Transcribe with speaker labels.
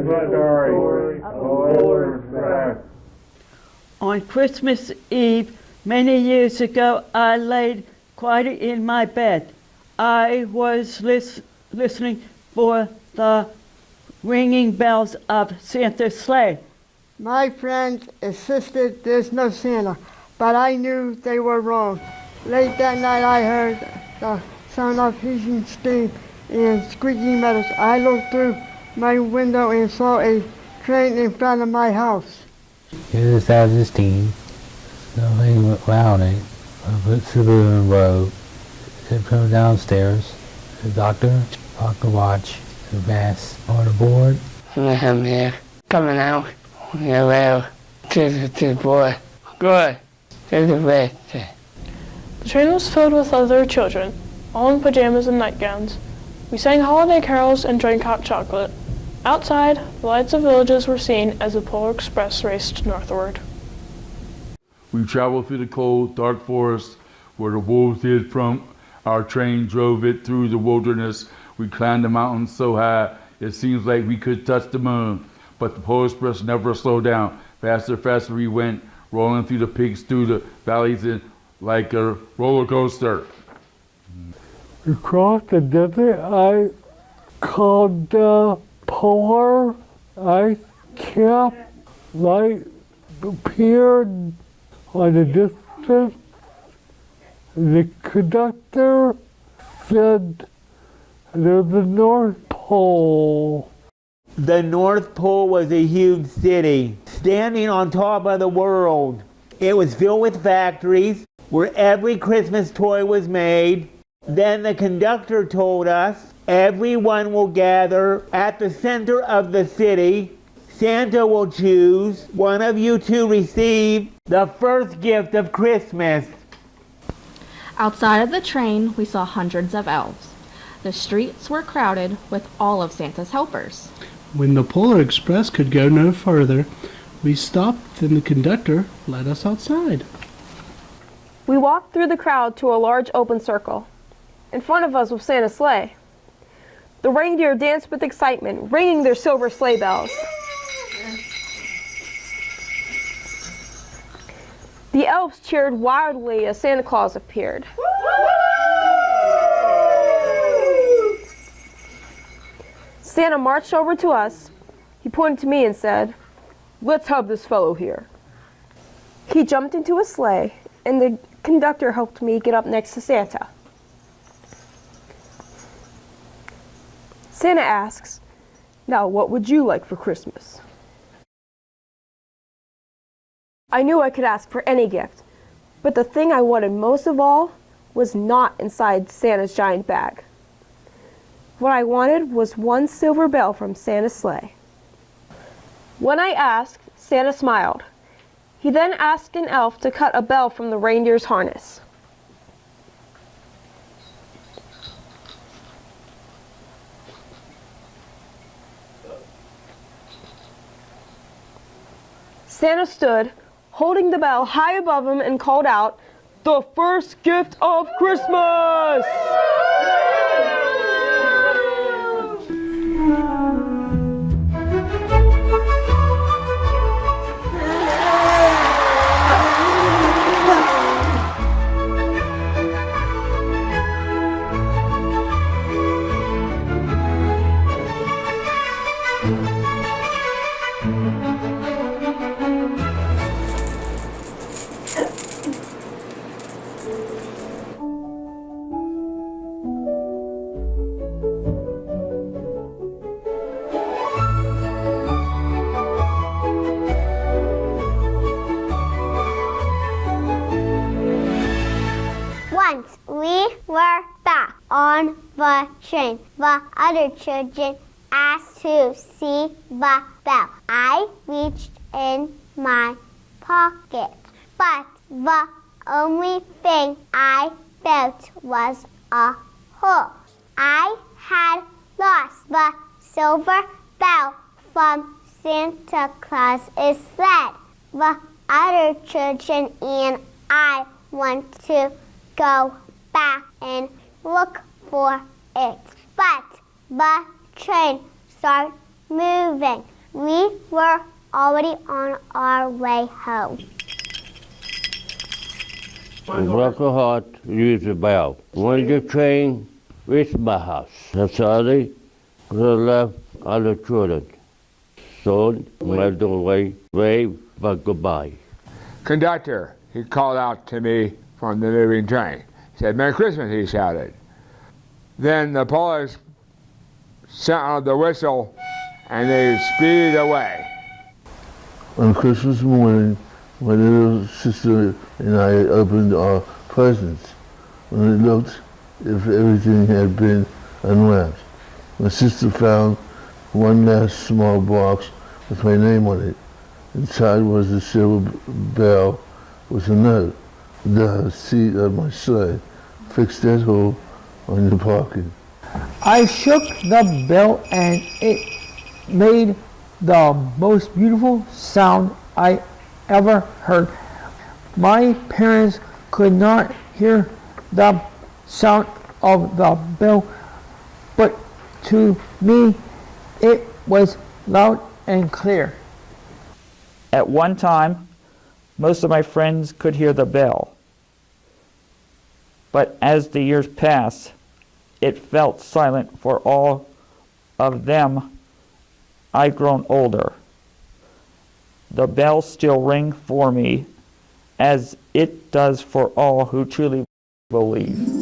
Speaker 1: story of Polar Express.
Speaker 2: On Christmas Eve, many years ago, I laid quiet in my bed. I was listening for the ringing bells of Santa's sleigh.
Speaker 3: My friends insisted there's no Santa, but I knew they were wrong. Late that night I heard the sound of hissing steam and squeaking metals. I looked through my window and saw a train in front of my house.
Speaker 4: It was out of his team. Something went round it. I put Subaru road. It from downstairs. The doctor, pocket watch, the vest on the board.
Speaker 5: I'm here, coming out. Well, to the boy. Good. To the rest.
Speaker 6: The train was filled with other children, all in pajamas and nightgowns. We sang holiday carols and drank hot chocolate. Outside, the lights of villages were seen as the Polar Express raced northward.
Speaker 1: We traveled through the cold, dark forest where the wolves hid from. Our train drove it through the wilderness. We climbed the mountains so high, it seems like we could touch the moon. But the Polar Express never slowed down. Faster, faster we went, rolling through the peaks, through the valleys, and like a roller coaster.
Speaker 7: Across the desert, I called the polar ice cap. Light appeared on the distance. The conductor said there's the North Pole.
Speaker 8: The North Pole was a huge city, standing on top of the world. It was filled with factories where every Christmas toy was made. Then the conductor told us, everyone will gather at the center of the city. Santa will choose one of you to receive the first gift of Christmas.
Speaker 9: Outside of the train, we saw hundreds of elves. The streets were crowded with all of Santa's helpers.
Speaker 10: When the Polar Express could go no further, we stopped and the conductor led us outside.
Speaker 6: We walked through the crowd to a large open circle. In front of us was Santa's sleigh. The reindeer danced with excitement, ringing their silver sleigh bells. The elves cheered wildly as Santa Claus appeared. Santa marched over to us. He pointed to me and said, "Let's have this fellow here." He jumped into a sleigh, and the conductor helped me get up next to Santa. Santa asks, "Now, what would you like for Christmas?" I knew I could ask for any gift, but the thing I wanted most of all was not inside Santa's giant bag. What I wanted was one silver bell from Santa's sleigh. When I asked, Santa smiled. He then asked an elf to cut a bell from the reindeer's harness. Santa stood, holding the bell high above him, and called out, "The first gift of Christmas!"
Speaker 11: Once we were back on the train, the other children asked to see the bell. I reached in my pocket, but the only thing I felt was a hole. I had lost the silver bell from Santa Claus's sled. The other children and I want to go back and look for it. But the train started moving. We were already on our way home.
Speaker 12: Broke a heart, used a bell. When the train reached my house, I suddenly to the left of the children. Soon, led the way, waved for goodbye.
Speaker 13: Conductor, he called out to me from the moving train. He said, "Merry Christmas," he shouted. Then the police sounded the whistle and they speeded away.
Speaker 14: On Christmas morning, my little sister and I opened our presents. When we looked if everything had been unwrapped, my sister found one last small box with my name on it. Inside was a silver bell with a note. The seat of my sleigh fixed that hole on the parking.
Speaker 15: I shook the bell and it made the most beautiful sound I ever heard. My parents could not hear the sound of the bell, but to me it was loud and clear.
Speaker 16: At one time, most of my friends could hear the bell. But as the years passed, it felt silent for all of them. I've grown older. The bells still ring for me, as it does for all who truly believe.